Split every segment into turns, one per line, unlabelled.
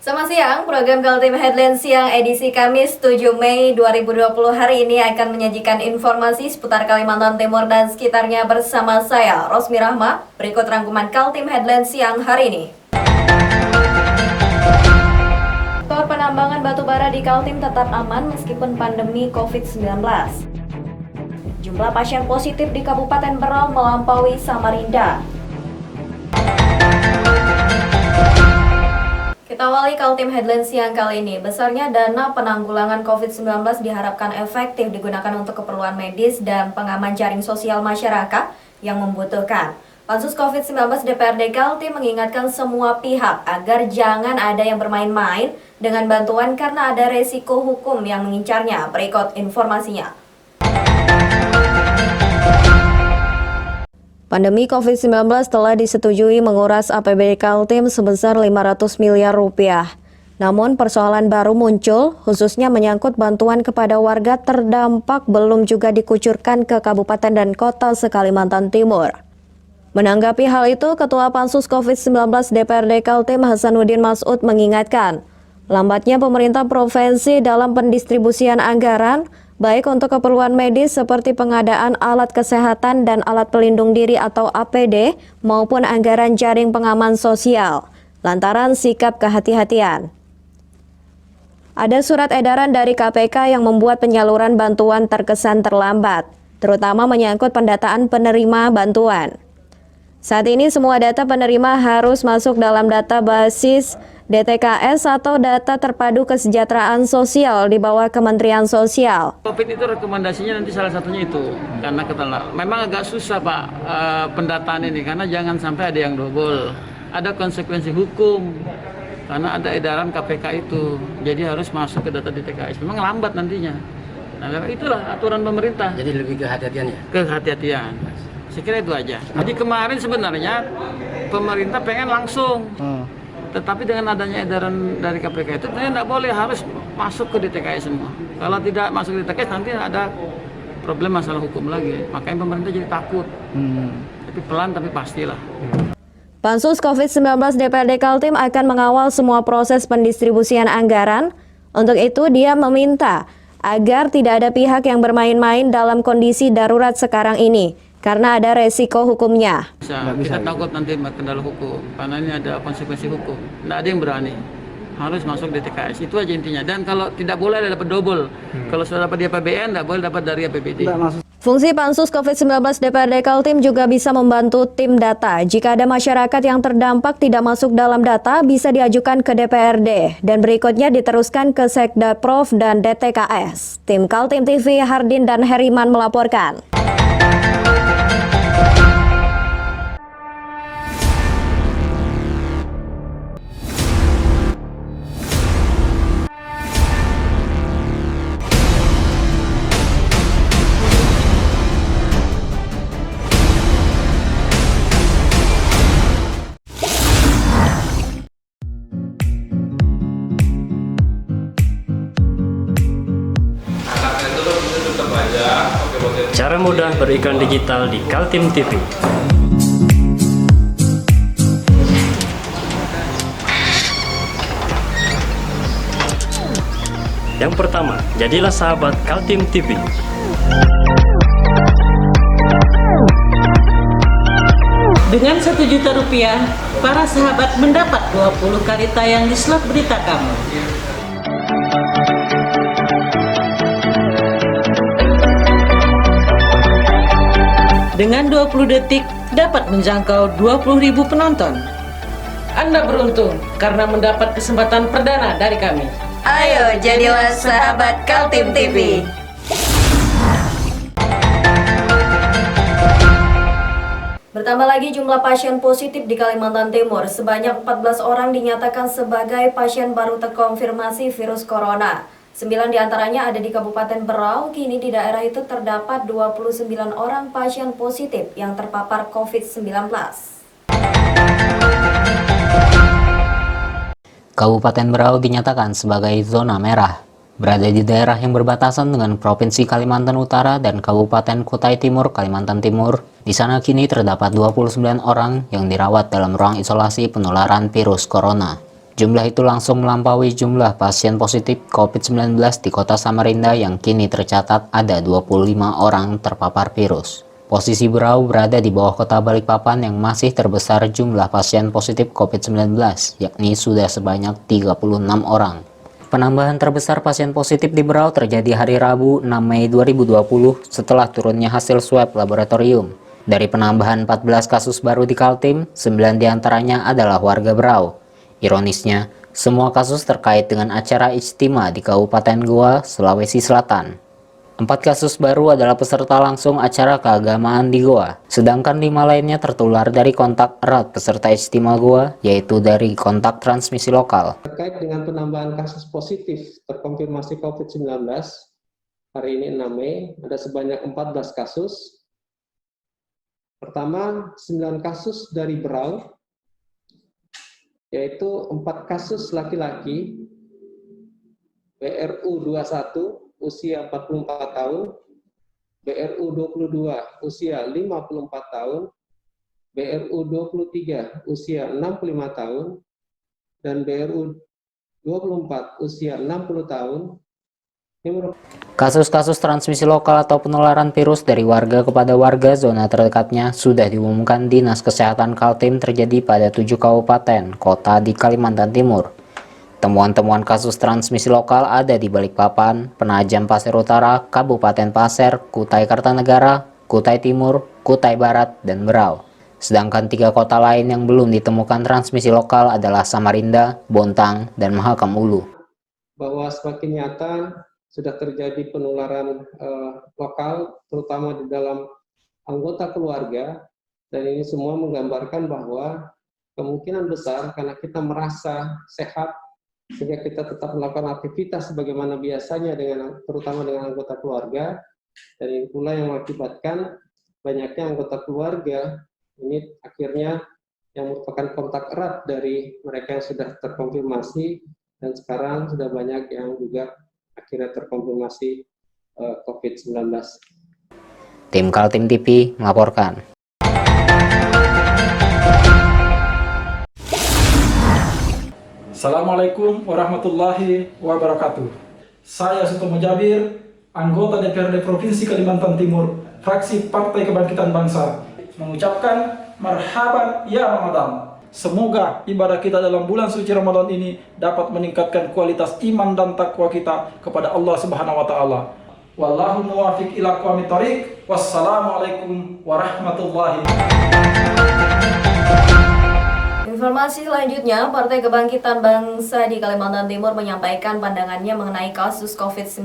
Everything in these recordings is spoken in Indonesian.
Selamat siang, program Kaltim Headline Siang edisi Kamis 7 Mei 2020 hari ini akan menyajikan informasi seputar Kalimantan Timur dan sekitarnya bersama saya, Rosmi Rahma. Berikut rangkuman Kaltim Headline Siang hari ini. Sektor penambangan batubara di Kaltim tetap aman meskipun pandemi COVID-19. Jumlah pasien positif di Kabupaten Berau melampaui Samarinda. Kita awali Kaltim Headline Siang kali ini. Besarnya dana penanggulangan COVID-19 diharapkan efektif digunakan untuk keperluan medis dan pengaman jaring sosial masyarakat yang membutuhkan. Pansus COVID-19 DPRD Kaltim mengingatkan semua pihak agar jangan ada yang bermain-main dengan bantuan karena ada resiko hukum yang mengincarnya. Berikut informasinya. Pandemi COVID-19 telah disetujui menguras APBD Kaltim sebesar 500 miliar rupiah. Namun persoalan baru muncul, khususnya menyangkut bantuan kepada warga terdampak belum juga dikucurkan ke kabupaten dan kota se-Kalimantan Timur. Menanggapi hal itu, Ketua Pansus COVID-19 DPRD Kaltim Hasanuddin Mas'ud mengingatkan, lambatnya pemerintah provinsi dalam pendistribusian anggaran, baik untuk keperluan medis seperti pengadaan alat kesehatan dan alat pelindung diri atau APD maupun anggaran jaring pengaman sosial, lantaran sikap kehati-hatian. Ada surat edaran dari KPK yang membuat penyaluran bantuan terkesan terlambat, terutama menyangkut pendataan penerima bantuan. Saat ini semua data penerima harus masuk dalam data basis DTKS atau Data Terpadu Kesejahteraan Sosial di bawah Kementerian Sosial.
COVID itu rekomendasinya nanti salah satunya itu, karena memang agak susah Pak pendataan ini, karena jangan sampai ada yang double, ada konsekuensi hukum, karena ada edaran KPK itu, jadi harus masuk ke data DTKS, memang lambat nantinya. Nah itulah aturan pemerintah.
Jadi lebih kehati-hatian ya?
Kehati-hatian, saya kira itu aja. Jadi kemarin sebenarnya pemerintah pengen langsung. Tetapi dengan adanya edaran dari KPK itu tidak boleh, harus masuk ke DTKS semua. Kalau tidak masuk ke DTKS nanti ada problem masalah hukum lagi. Makanya pemerintah jadi takut. Tapi pelan tapi pastilah.
Pansus COVID-19 DPRD Kaltim akan mengawal semua proses pendistribusian anggaran. Untuk itu dia meminta agar tidak ada pihak yang bermain-main dalam kondisi darurat sekarang ini, karena ada resiko hukumnya.
Kita takut nanti kendala hukum, karena ini ada konsekuensi hukum. Tidak ada yang berani, harus masuk DTKS, itu aja intinya. Dan kalau tidak boleh ada dapat double, kalau sudah dapat di APBN, tidak boleh dapat dari APBD.
Fungsi Pansus COVID-19 DPRD Kaltim juga bisa membantu tim data. Jika ada masyarakat yang terdampak tidak masuk dalam data, bisa diajukan ke DPRD. Dan berikutnya diteruskan ke Sekda Prof dan DTKS. Tim Kaltim TV, Hardin dan Heriman melaporkan.
Cara mudah beriklan digital di Kaltim TV. Yang pertama, jadilah sahabat Kaltim TV.
Dengan Rp1.000.000, para sahabat mendapat 20 kali tayang di slot berita kamu. Dengan 20 detik dapat menjangkau 20.000 penonton. Anda beruntung karena mendapat kesempatan perdana dari kami.
Ayo jadilah sahabat Kaltim TV. Bertambah lagi jumlah pasien positif di Kalimantan Timur. Sebanyak 14 orang dinyatakan sebagai pasien baru terkonfirmasi virus corona. 9 diantaranya ada di Kabupaten Berau. Kini di daerah itu terdapat 29 orang pasien positif yang terpapar COVID-19.
Kabupaten Berau dinyatakan sebagai zona merah. berada di daerah yang berbatasan dengan Provinsi Kalimantan Utara dan Kabupaten Kutai Timur, Kalimantan Timur. Di sana kini terdapat 29 orang yang dirawat dalam ruang isolasi penularan virus corona. Jumlah itu langsung melampaui jumlah pasien positif COVID-19 di kota Samarinda yang kini tercatat ada 25 orang terpapar virus. Posisi Berau berada di bawah kota Balikpapan yang masih terbesar jumlah pasien positif COVID-19, yakni sudah sebanyak 36 orang. Penambahan terbesar pasien positif di Berau terjadi hari Rabu 6 Mei 2020 setelah turunnya hasil swab laboratorium. Dari penambahan 14 kasus baru di Kaltim, 9 diantaranya adalah warga Berau. Ironisnya, semua kasus terkait dengan acara ijtima di Kabupaten Goa, Sulawesi Selatan. 4 kasus baru adalah peserta langsung acara keagamaan di Goa, sedangkan 5 lainnya tertular dari kontak erat peserta ijtima Goa, yaitu dari kontak transmisi lokal.
Terkait dengan penambahan kasus positif terkonfirmasi COVID-19, hari ini 6 Mei, ada sebanyak 14 kasus. Pertama, 9 kasus dari Berau, yaitu 4 kasus laki-laki, BRU 21 usia 44 tahun, BRU 22 usia 54 tahun, BRU 23 usia 65 tahun, dan BRU 24 usia 60 tahun.
Kasus-kasus transmisi lokal atau penularan virus dari warga kepada warga zona terdekatnya sudah diumumkan Dinas Kesehatan Kaltim terjadi pada 7 kabupaten kota di Kalimantan Timur. Temuan-temuan kasus transmisi lokal ada di Balikpapan, Penajam Pasir Utara, Kabupaten Pasir, Kutai Kartanegara, Kutai Timur, Kutai Barat, dan Berau. Sedangkan 3 kota lain yang belum ditemukan transmisi lokal adalah Samarinda, Bontang, dan Mahakam Ulu.
Bahwa semakin nyata sudah terjadi penularan lokal, terutama di dalam anggota keluarga, dan ini semua menggambarkan bahwa kemungkinan besar karena kita merasa sehat, sehingga kita tetap melakukan aktivitas sebagaimana biasanya terutama dengan anggota keluarga, dan ini pula yang mengakibatkan banyaknya anggota keluarga ini akhirnya yang merupakan kontak erat dari mereka yang sudah terkonfirmasi, dan sekarang sudah banyak yang juga akhirnya terkonfirmasi COVID-19.
Tim Kaltim TV melaporkan.
Assalamualaikum warahmatullahi wabarakatuh. Saya Sutomo Jabir, anggota DPRD Provinsi Kalimantan Timur, fraksi Partai Kebangkitan Bangsa, mengucapkan marhaban ya Ramadan. Semoga ibadah kita dalam bulan suci Ramadan ini dapat meningkatkan kualitas iman dan takwa kita kepada Allah Subhanahu wa taala. Wallahu muwaffiq ila aqwamit thoriq. Wassalamualaikum warahmatullahi wabarakatuh.
Informasi selanjutnya, Partai Kebangkitan Bangsa di Kalimantan Timur menyampaikan pandangannya mengenai kasus COVID-19.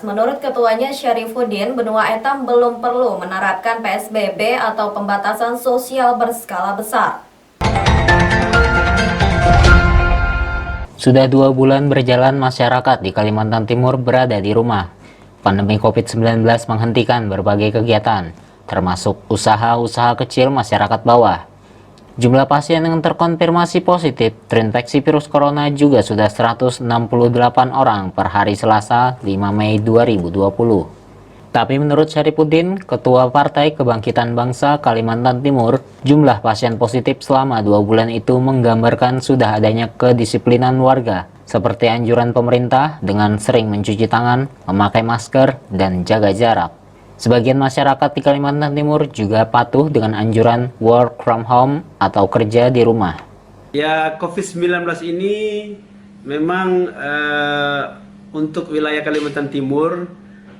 Menurut ketuanya Syarifuddin, benua etam belum perlu menerapkan PSBB atau pembatasan sosial berskala besar.
Sudah 2 bulan berjalan masyarakat di Kalimantan Timur berada di rumah. Pandemi COVID-19 menghentikan berbagai kegiatan, termasuk usaha-usaha kecil masyarakat bawah. Jumlah pasien yang terkonfirmasi positif terinfeksi virus corona juga sudah 168 orang per hari Selasa 5 Mei 2020. Tapi menurut Syarifuddin, Ketua Partai Kebangkitan Bangsa Kalimantan Timur, jumlah pasien positif selama 2 bulan itu menggambarkan sudah adanya kedisiplinan warga, seperti anjuran pemerintah dengan sering mencuci tangan, memakai masker, dan jaga jarak. Sebagian masyarakat di Kalimantan Timur juga patuh dengan anjuran work from home atau kerja di rumah.
Ya, COVID-19 ini memang untuk wilayah Kalimantan Timur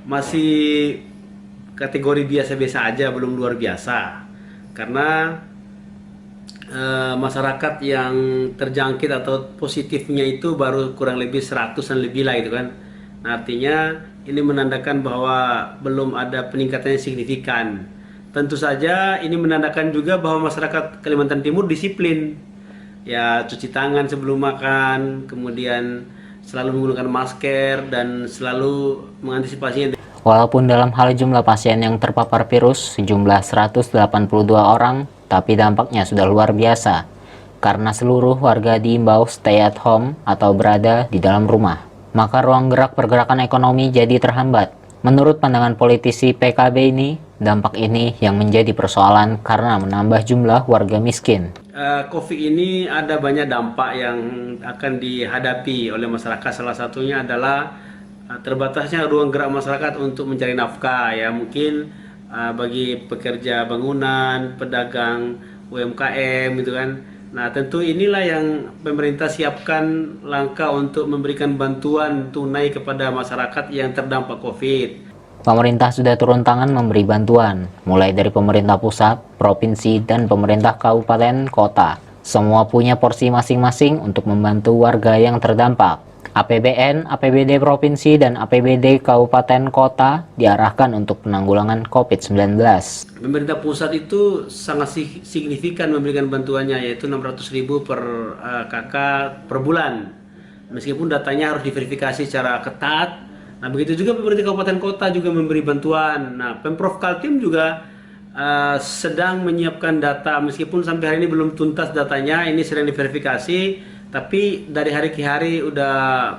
masih kategori biasa-biasa aja, belum luar biasa. Karena masyarakat yang terjangkit atau positifnya itu baru kurang lebih 100-an lebih lah gitu kan. Nah, artinya ini menandakan bahwa belum ada peningkatan yang signifikan. Tentu saja ini menandakan juga bahwa masyarakat Kalimantan Timur disiplin. Ya, cuci tangan sebelum makan, kemudian selalu menggunakan masker dan selalu mengantisipasinya.
Walaupun dalam hal jumlah pasien yang terpapar virus sejumlah 182 orang, tapi dampaknya sudah luar biasa. Karena seluruh warga diimbau stay at home atau berada di dalam rumah. Maka ruang gerak pergerakan ekonomi jadi terhambat. Menurut pandangan politisi PKB ini, dampak ini yang menjadi persoalan karena menambah jumlah warga miskin.
COVID ini ada banyak dampak yang akan dihadapi oleh masyarakat. Salah satunya adalah terbatasnya ruang gerak masyarakat untuk mencari nafkah. Ya, mungkin bagi pekerja bangunan, pedagang, UMKM gitu kan. Nah, tentu inilah yang pemerintah siapkan langkah untuk memberikan bantuan tunai kepada masyarakat yang terdampak COVID.
Pemerintah sudah turun tangan memberi bantuan, mulai dari pemerintah pusat, provinsi, dan pemerintah kabupaten kota. Semua punya porsi masing-masing untuk membantu warga yang terdampak. APBN, APBD provinsi, dan APBD kabupaten kota diarahkan untuk penanggulangan COVID-19.
Pemerintah pusat itu sangat signifikan memberikan bantuannya, yaitu 600.000 per KK per bulan. Meskipun datanya harus diverifikasi secara ketat. Nah, begitu juga pemerintah kabupaten kota juga memberi bantuan. Nah, Pemprov Kaltim juga sedang menyiapkan data, meskipun sampai hari ini belum tuntas datanya, ini sedang diverifikasi, tapi dari hari ke hari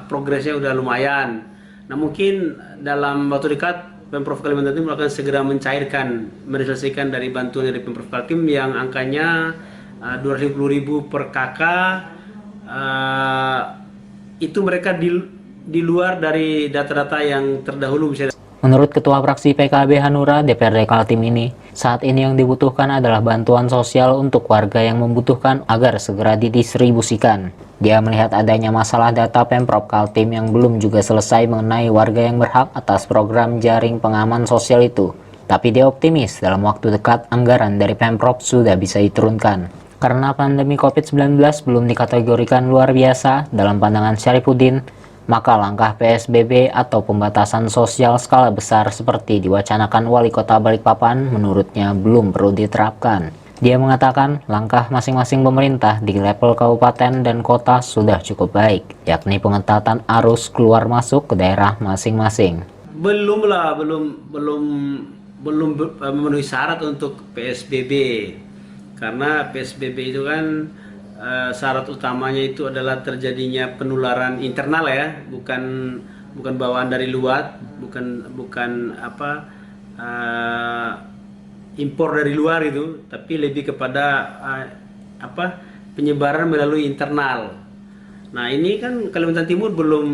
progresnya udah lumayan. Nah, mungkin dalam waktu dekat Pemprov Kalimantan Timur akan segera menyelesaikan dari bantuan dari Pemprov Kaltim yang angkanya 250.000 per KK. Itu mereka di luar dari data-data yang terdahulu.
Menurut Ketua Fraksi PKB Hanura DPRD Kaltim ini, saat ini yang dibutuhkan adalah bantuan sosial untuk warga yang membutuhkan agar segera didistribusikan. Dia melihat adanya masalah data Pemprov Kaltim yang belum juga selesai mengenai warga yang berhak atas program jaring pengaman sosial itu. Tapi dia optimis dalam waktu dekat anggaran dari Pemprov sudah bisa diturunkan. Karena pandemi COVID-19 belum dikategorikan luar biasa dalam pandangan Syarifuddin, maka langkah PSBB atau pembatasan sosial skala besar seperti diwacanakan Wali Kota Balikpapan menurutnya belum perlu diterapkan. Dia mengatakan langkah masing-masing pemerintah di level kabupaten dan kota sudah cukup baik, yakni pengetatan arus keluar masuk ke daerah masing-masing.
Belum memenuhi syarat untuk PSBB, karena PSBB itu kan syarat utamanya itu adalah terjadinya penularan internal ya, bukan bawaan dari luar, bukan impor dari luar itu, tapi lebih kepada penyebaran melalui internal. Nah, ini kan Kalimantan Timur belum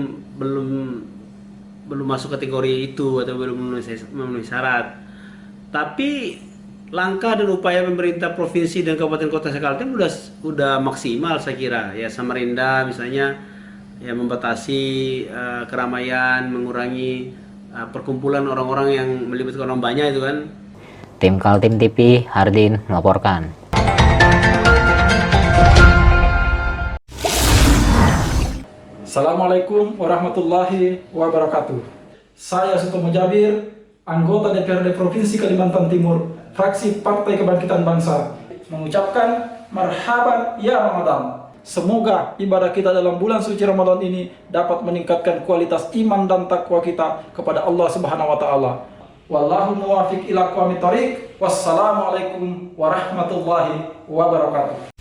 masuk kategori itu atau belum memenuhi syarat. Tapi langkah dan upaya pemerintah provinsi dan kabupaten kota Kaltim udah maksimal saya kira. Ya, Samarinda misalnya ya membatasi keramaian, mengurangi perkumpulan orang-orang yang melibatkan orang banyak itu kan.
Tim Kaltim TV, Hardin melaporkan.
Assalamualaikum warahmatullahi wabarakatuh. Saya Sutomo Jabir, anggota DPRD Provinsi Kalimantan Timur, fraksi Partai Kebangkitan Bangsa, mengucapkan marhaban ya Ramadan. Semoga ibadah kita dalam bulan suci Ramadan ini dapat meningkatkan kualitas iman dan takwa kita kepada Allah Subhanahu wa taala. Wallahu muwaffiq ila aqwamit thoriq. Wassalamualaikum warahmatullahi wabarakatuh.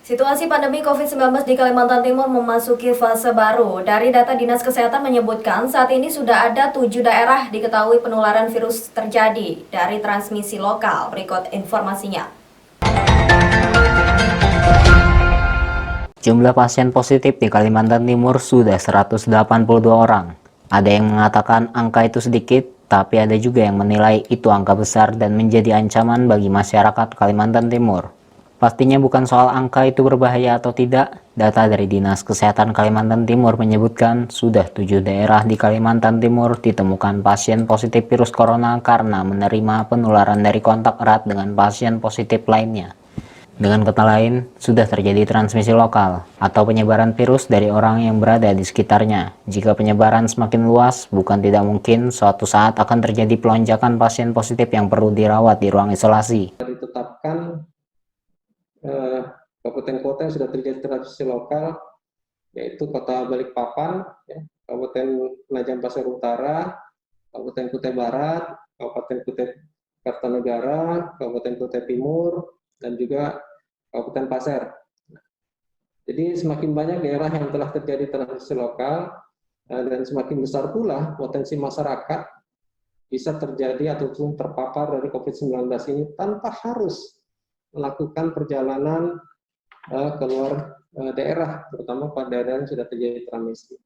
Situasi pandemi COVID-19 di Kalimantan Timur memasuki fase baru. Dari data Dinas Kesehatan menyebutkan saat ini sudah ada 7 daerah diketahui penularan virus terjadi dari transmisi lokal. Berikut informasinya.
Jumlah pasien positif di Kalimantan Timur sudah 182 orang. Ada yang mengatakan angka itu sedikit, tapi ada juga yang menilai itu angka besar dan menjadi ancaman bagi masyarakat Kalimantan Timur. Pastinya bukan soal angka itu berbahaya atau tidak. Data dari Dinas Kesehatan Kalimantan Timur menyebutkan sudah 7 daerah di Kalimantan Timur ditemukan pasien positif virus corona karena menerima penularan dari kontak erat dengan pasien positif lainnya. Dengan kata lain, sudah terjadi transmisi lokal atau penyebaran virus dari orang yang berada di sekitarnya. Jika penyebaran semakin luas, bukan tidak mungkin suatu saat akan terjadi pelonjakan pasien positif yang perlu dirawat di ruang isolasi.
Ditetapkan kabupaten kota yang sudah terjadi transmisi lokal yaitu Kota Balikpapan, ya, Kabupaten Penajam Pasir Utara, Kabupaten Kutai Barat, Kabupaten Kutai Kartanegara, Kabupaten Kutai Timur, dan juga Kabupaten Pasir. Jadi semakin banyak daerah yang telah terjadi transmisi lokal, dan semakin besar pula potensi masyarakat bisa terjadi ataupun terpapar dari COVID-19 ini tanpa harus melakukan perjalanan keluar daerah, terutama pada daerah yang sudah terjadi transmisi.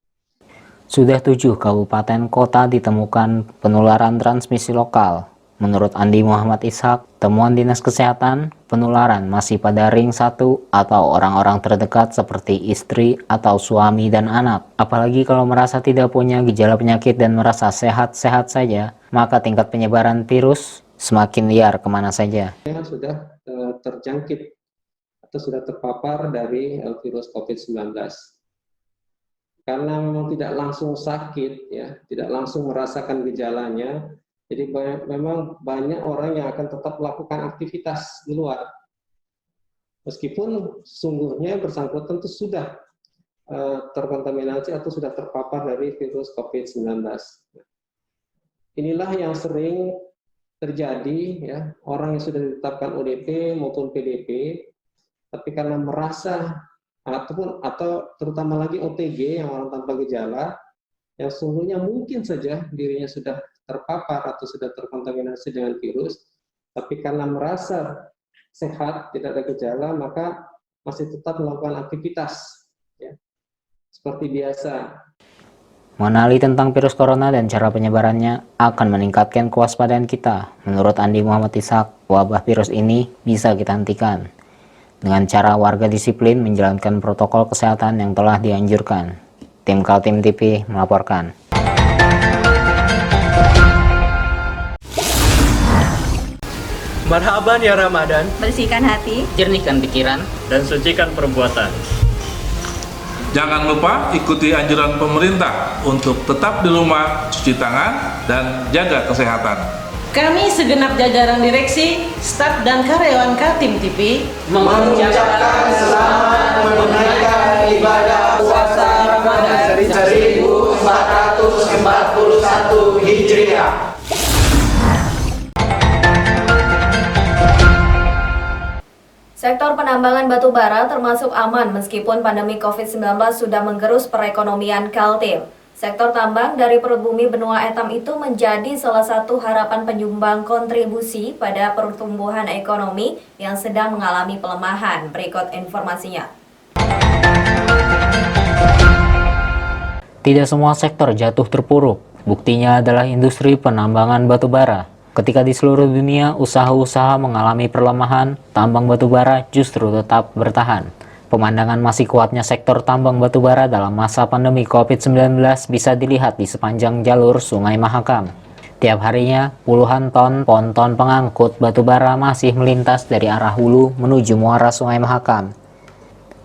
Sudah 7 kabupaten kota ditemukan penularan transmisi lokal. Menurut Andi Muhammad Ishak, temuan Dinas Kesehatan, penularan masih pada ring 1 atau orang-orang terdekat seperti istri atau suami dan anak. Apalagi kalau merasa tidak punya gejala penyakit dan merasa sehat-sehat saja, maka tingkat penyebaran virus semakin liar kemana saja.
Yang sudah terjangkit atau sudah terpapar dari virus COVID-19. Karena memang tidak langsung sakit, ya, tidak langsung merasakan gejalanya, jadi memang banyak orang yang akan tetap melakukan aktivitas di luar. Meskipun sesungguhnya bersangkutan itu sudah terkontaminasi atau sudah terpapar dari virus COVID-19. Inilah yang sering terjadi, ya, orang yang sudah ditetapkan ODP maupun PDP, tapi karena merasa atau terutama lagi OTG yang orang tanpa gejala, yang sesungguhnya mungkin saja dirinya sudah terpapar atau sudah terkontaminasi dengan virus, tapi karena merasa sehat, tidak ada gejala, maka masih tetap melakukan aktivitas, ya, seperti biasa.
Mengenali tentang virus corona dan cara penyebarannya akan meningkatkan kewaspadaan kita. Menurut Andi Muhammad Ishak, wabah virus ini bisa kita hentikan dengan cara warga disiplin menjalankan protokol kesehatan yang telah dianjurkan. Tim Kaltim TV melaporkan.
Marhaban ya Ramadan,
Bersihkan hati.
Jernihkan pikiran.
dan sucikan perbuatan.
Jangan lupa ikuti anjuran pemerintah untuk tetap di rumah, cuci tangan, dan jaga kesehatan.
Kami segenap jajaran direksi, staf dan karyawan Kaltim TV mengucapkan selamat menunaikan ibadah puasa Ramadan 1441 Hijriah.
Sektor penambangan batu bara termasuk aman meskipun pandemi COVID-19 sudah menggerus perekonomian Kaltim. Sektor tambang dari perut bumi benua Etam itu menjadi salah satu harapan penyumbang kontribusi pada pertumbuhan ekonomi yang sedang mengalami pelemahan. Berikut informasinya.
Tidak semua sektor jatuh terpuruk. Buktinya adalah industri penambangan batu bara. Ketika di seluruh dunia usaha-usaha mengalami perlemahan, tambang batu bara justru tetap bertahan. Pemandangan masih kuatnya sektor tambang batu bara dalam masa pandemi COVID-19 bisa dilihat di sepanjang jalur Sungai Mahakam. Tiap harinya, puluhan ton ponton pengangkut batu bara masih melintas dari arah hulu menuju muara Sungai Mahakam.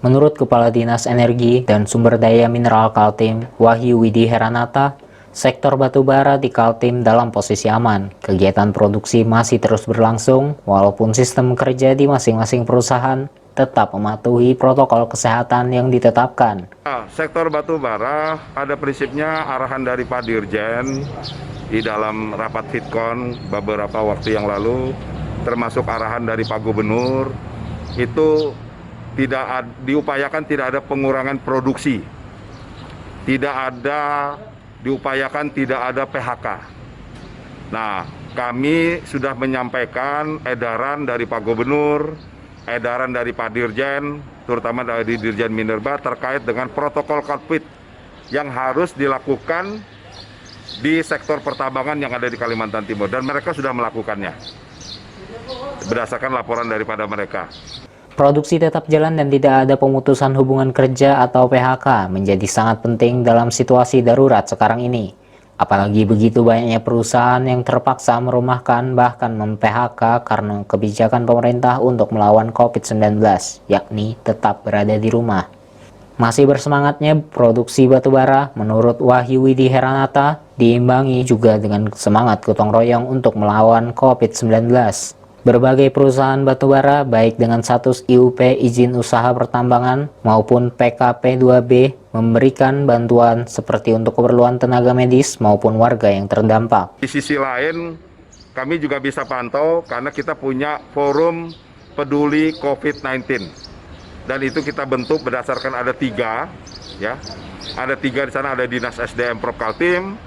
Menurut Kepala Dinas Energi dan Sumber Daya Mineral Kaltim, Wahyu Widi Heranata, sektor batu bara di Kaltim dalam posisi aman. Kegiatan produksi masih terus berlangsung, walaupun sistem kerja di masing-masing perusahaan tetap mematuhi protokol kesehatan yang ditetapkan.
Sektor batu bara pada prinsipnya arahan dari Pak Dirjen di dalam rapat Fitkon beberapa waktu yang lalu, termasuk arahan dari Pak Gubernur, itu diupayakan tidak ada pengurangan produksi, diupayakan tidak ada PHK. Nah, kami sudah menyampaikan edaran dari Pak Gubernur, edaran dari Pak Dirjen, terutama dari Dirjen Minerba terkait dengan protokol COVID yang harus dilakukan di sektor pertambangan yang ada di Kalimantan Timur, dan mereka sudah melakukannya berdasarkan laporan daripada mereka.
Produksi tetap jalan dan tidak ada pemutusan hubungan kerja atau PHK menjadi sangat penting dalam situasi darurat sekarang ini. Apalagi begitu banyaknya perusahaan yang terpaksa merumahkan bahkan mem-PHK karena kebijakan pemerintah untuk melawan COVID-19, yakni tetap berada di rumah. Masih bersemangatnya produksi batubara, menurut Wahyu Widi Heranata, diimbangi juga dengan semangat gotong royong untuk melawan COVID-19. Berbagai perusahaan batubara baik dengan status IUP izin usaha pertambangan maupun PKP 2B memberikan bantuan seperti untuk keperluan tenaga medis maupun warga yang terdampak.
Di sisi lain, kami juga bisa pantau karena kita punya forum peduli COVID-19. Dan itu kita bentuk berdasarkan ada 3, ya. Ada 3 di sana, ada Dinas SDM Prop Kaltim,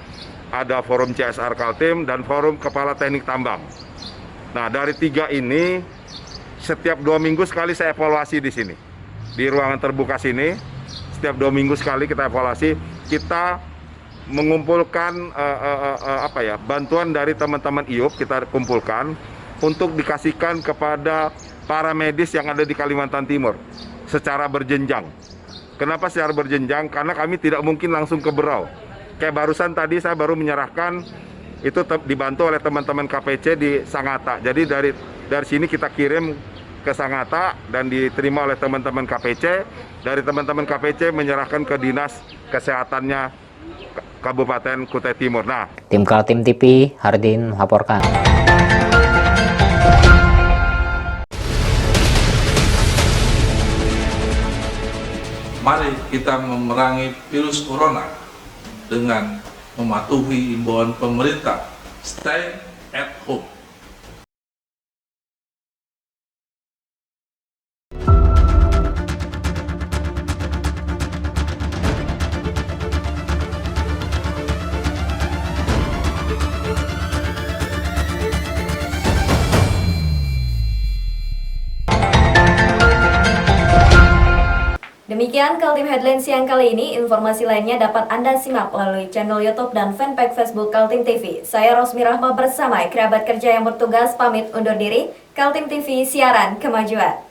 ada forum CSR Kaltim, dan forum Kepala Teknik Tambang. Nah, dari 3 ini, setiap 2 minggu sekali saya evaluasi di sini. Di ruangan terbuka sini, setiap 2 minggu sekali kita evaluasi. Kita mengumpulkan bantuan dari teman-teman IUP, kita kumpulkan untuk dikasihkan kepada para medis yang ada di Kalimantan Timur secara berjenjang. Kenapa secara berjenjang? Karena kami tidak mungkin langsung ke Berau. Kayak barusan tadi saya baru menyerahkan, itu dibantu oleh teman-teman KPC di Sangatta. Jadi dari sini kita kirim ke Sangatta dan diterima oleh teman-teman KPC. Dari teman-teman KPC menyerahkan ke Dinas Kesehatannya Kabupaten Kutai Timur. Nah,
Tim Kaltim TV, Hardin melaporkan.
Mari kita memerangi virus corona dengan mematuhi imbauan pemerintah. Stay at home.
Demikian Kaltim Headline siang kali ini. Informasi lainnya dapat Anda simak melalui channel YouTube dan fanpage Facebook Kaltim TV. Saya Rosmi Rahma bersama kerabat kerja yang bertugas pamit undur diri. Kaltim TV, siaran kemajuan.